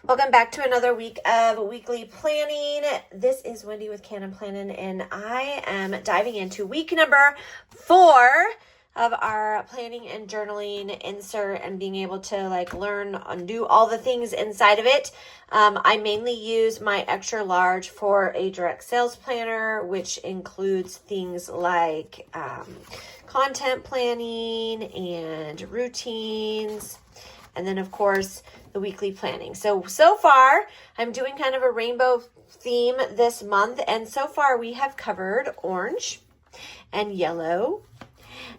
Welcome back to another week of weekly planning. This is Wendy with Canon Planning, and I am diving into week number 4 of our planning and journaling insert and being able to learn and do all the things inside of it. I mainly use my extra large for a direct sales planner, which includes things like content planning and routines. And then, of course, the weekly planning. So far, I'm doing kind of a rainbow theme this month. And so far, we have covered orange and yellow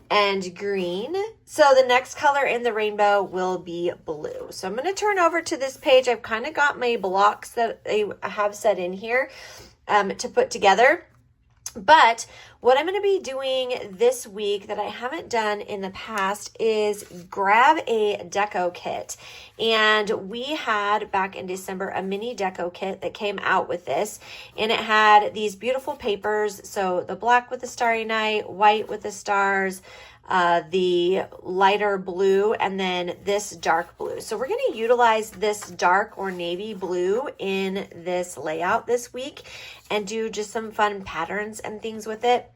and green. So the next color in the rainbow will be blue. So I'm going to turn over to this page. I've kind of got my blocks that I have set in here to put together. But what I'm going to be doing this week that I haven't done in the past is grab a deco kit. And we had back in December a mini deco kit that came out with this. And it had these beautiful papers. So the black with the starry night, white with the stars, the lighter blue, and then this dark blue. So we're going to utilize this dark or navy blue in this layout this week and do just some fun patterns and things with it.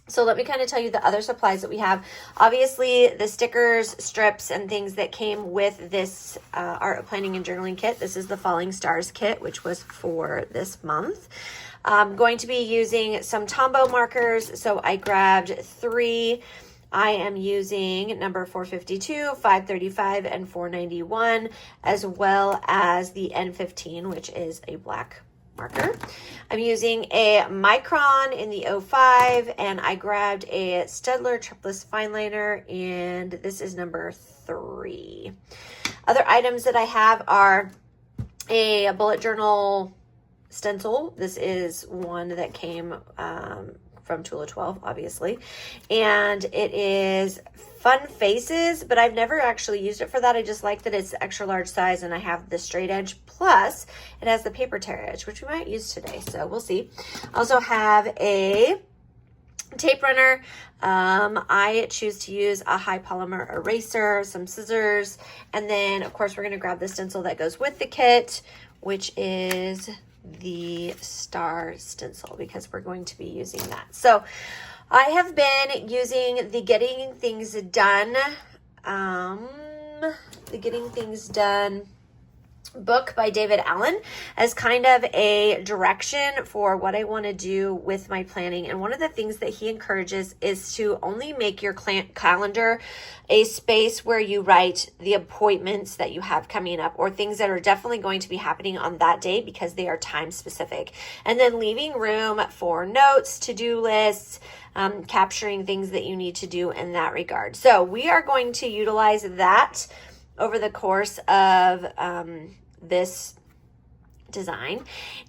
So let me kind of tell you the other supplies that we have. Obviously, the stickers, strips, and things that came with this art planning and journaling kit. This is the Falling Stars kit, which was for this month. I'm going to be using some Tombow markers. So I grabbed 3. I am using number 452, 535, and 491, as well as the N15, which is a black marker. I'm using a Micron in the 05, and I grabbed a Staedtler Triplus fine liner, and this is number 3. Other items that I have are a bullet journal stencil. This is one that came from Tula 12, obviously. And it is Fun Faces, but I've never actually used it for that. I just like that it's extra large size and I have the straight edge, plus it has the paper tear edge, which we might use today. So we'll see. I also have a tape runner. I choose to use a high polymer eraser, some scissors, and then of course we're going to grab the stencil that goes with the kit, which is the star stencil, because we're going to be using that. So I have been using the Getting Things Done book by David Allen as kind of a direction for what I want to do with my planning. And one of the things that he encourages is to only make your calendar a space where you write the appointments that you have coming up, or things that are definitely going to be happening on that day because they are time specific. And then leaving room for notes, to-do lists, capturing things that you need to do in that regard. So we are going to utilize that over the course of this design.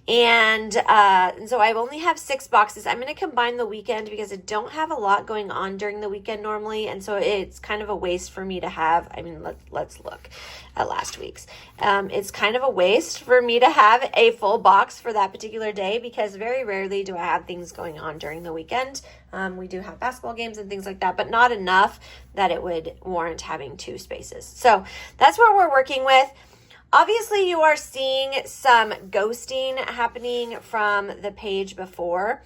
And so I only have 6 boxes. I'm going to combine the weekend because I don't have a lot going on during the weekend normally. And so it's kind of a waste for me to have, let's look at last week's. It's kind of a waste for me to have a full box for that particular day because very rarely do I have things going on during the weekend. We do have basketball games and things like that, but not enough that it would warrant having 2 spaces. So that's what we're working with. Obviously, you are seeing some ghosting happening from the page before.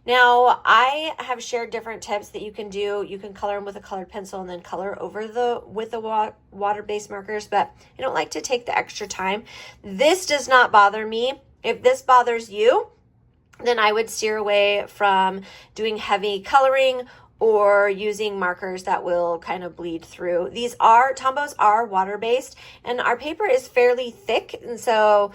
Now, I have shared different tips that you can do. You can color them with a colored pencil and then color over with the water-based markers, but I don't like to take the extra time. This does not bother me. If this bothers you, then I would steer away from doing heavy coloring or using markers that will kind of bleed through. Tombows are water-based, and our paper is fairly thick, and so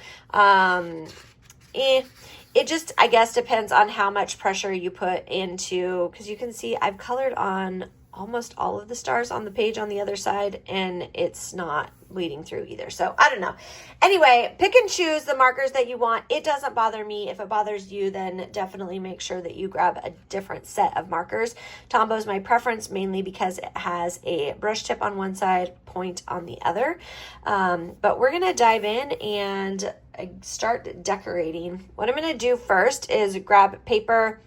it just, I guess, depends on how much pressure you put into, because you can see I've colored on almost all of the stars on the page on the other side, and it's not bleeding through either. So I don't know. Anyway, pick and choose the markers that you want. It doesn't bother me. If it bothers you, then definitely make sure that you grab a different set of markers. Tombow is my preference mainly because it has a brush tip on one side, point on the other. But we're going to dive in and start decorating. What I'm going to do first is grab paper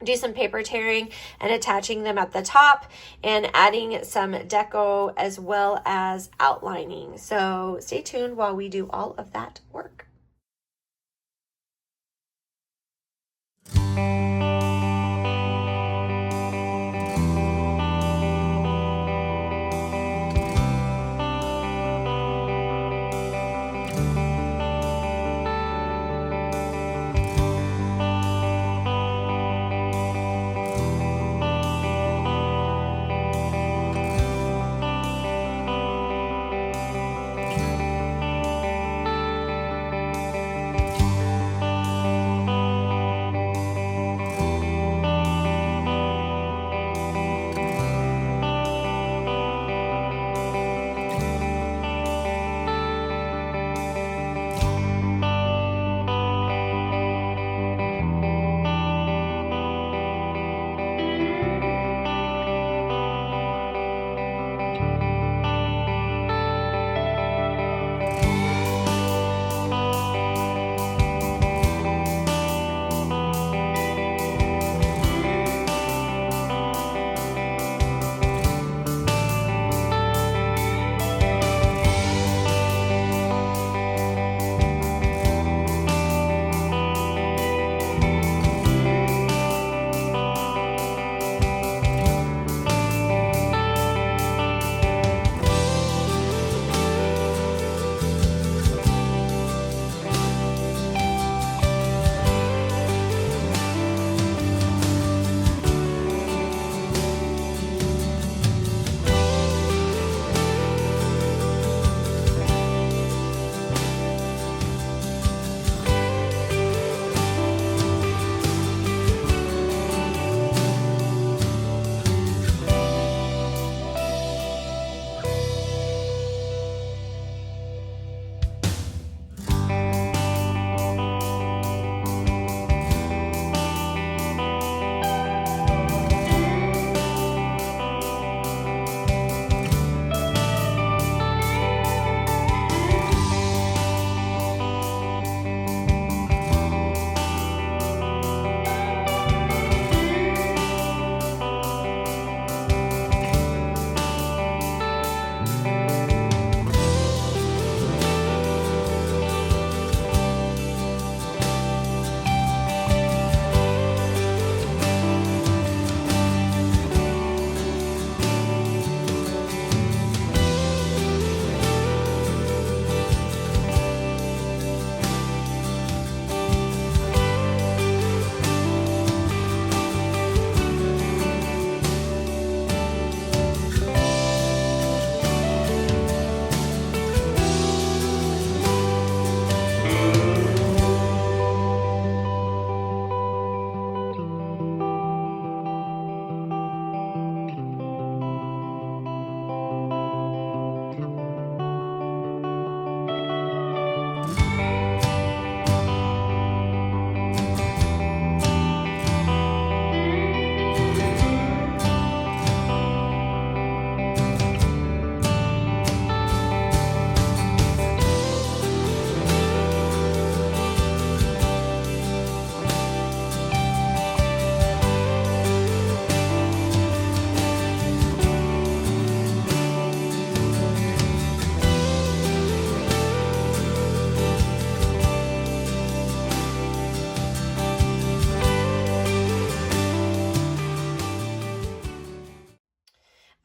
do some paper tearing and attaching them at the top and adding some deco as well as outlining. So stay tuned while we do all of that work.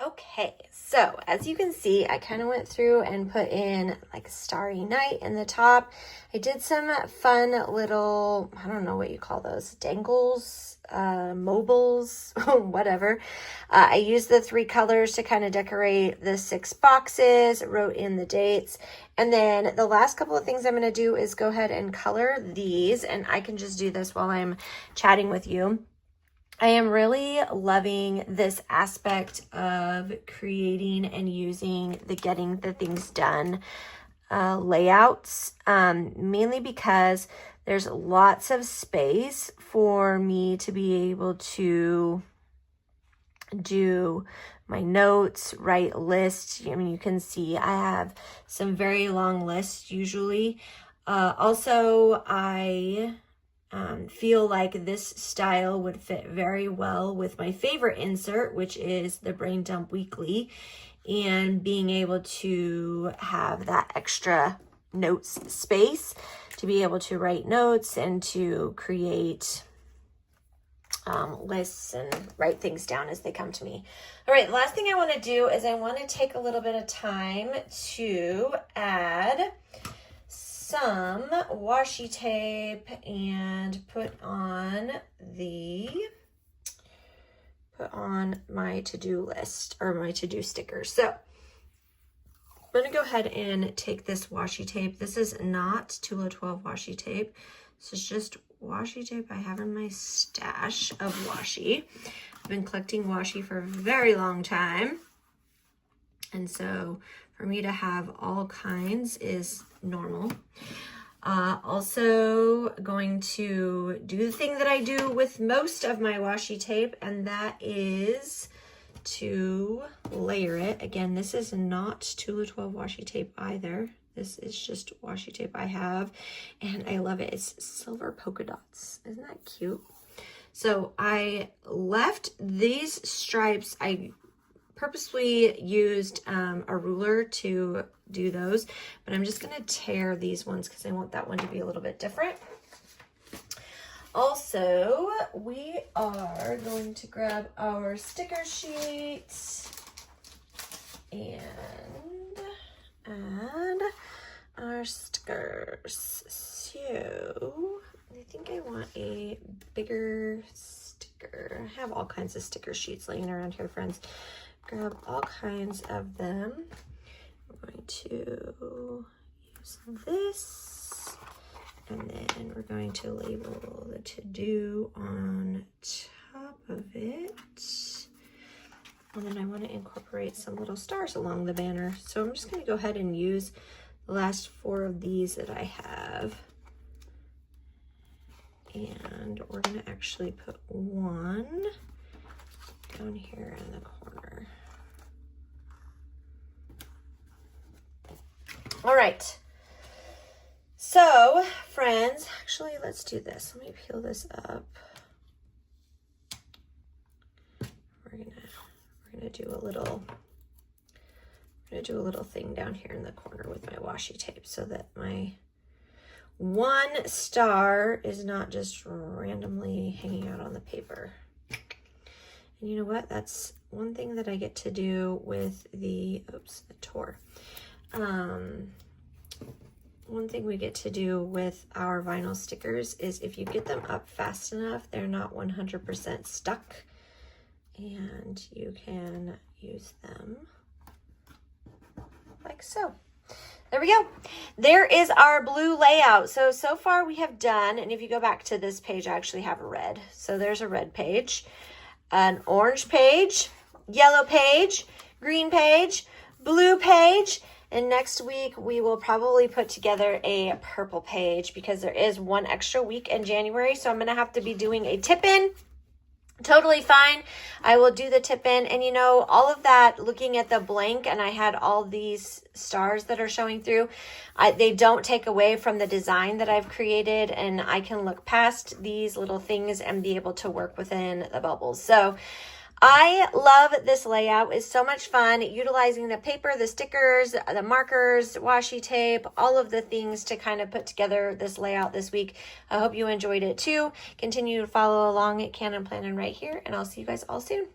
Okay, so as you can see, I kind of went through and put in like Starry Night in the top. I did some fun little, I don't know what you call those, dangles, mobiles, whatever. I used the 3 colors to kind of decorate the 6 boxes, wrote in the dates. And then the last couple of things I'm going to do is go ahead and color these, and I can just do this while I'm chatting with you. I am really loving this aspect of creating and using the Getting the Things Done layouts, mainly because there's lots of space for me to be able to do my notes, write lists. I mean, you can see I have some very long lists usually. Also, I feel like this style would fit very well with my favorite insert, which is the Brain Dump Weekly, and being able to have that extra notes space to be able to write notes and to create lists and write things down as they come to me. All right, the last thing I want to do is I want to take a little bit of time to add some washi tape and put on my to-do list, or my to-do stickers. So I'm going to go ahead and take this washi tape. This is not Tula 12 washi tape. This is just washi tape I have in my stash of washi. I've been collecting washi for a very long time. And so for me to have all kinds is normal. Also going to do the thing that I do with most of my washi tape, and that is to layer it. Again, this is not Tula 12 washi tape either. This is just washi tape I have, and I love it. It's silver polka dots. Isn't that cute? So I left these stripes. I purposely used a ruler to do those, but I'm just going to tear these ones because I want that one to be a little bit different. Also, we are going to grab our sticker sheets and add our stickers. So I think I want a bigger sticker. I have all kinds of sticker sheets laying around here, friends. Grab all kinds of them. I'm going to use this, and then we're going to label the to-do on top of it. And then I want to incorporate some little stars along the banner. So I'm just going to go ahead and use the last 4 of these that I have. And we're going to actually put one down here in the corner. All right. So, friends, actually, let's do this. Let me peel this up. We're gonna do a little thing down here in the corner with my washi tape so that my one star is not just randomly hanging out on the paper. And you know what? That's one thing that I get to do with the, oops, it tore. One thing we get to do with our vinyl stickers is if you get them up fast enough, they're not 100% stuck, and you can use them like so. There we go. There is our blue layout. So far we have done, and if you go back to this page, I actually have a red. So there's a red page, an orange page, yellow page, green page, blue page, and next week we will probably put together a purple page because there is one extra week in January. So I'm going to have to be doing a tip-in. Totally fine. I will do the tip-in. And you know, all of that, looking at the blank, and I had all these stars that are showing through, they don't take away from the design that I've created, and I can look past these little things and be able to work within the bubbles. So I love this layout. It's so much fun utilizing the paper, the stickers, the markers, washi tape, all of the things to kind of put together this layout this week. I hope you enjoyed it too. Continue to follow along at Canon Planning right here, and I'll see you guys all soon.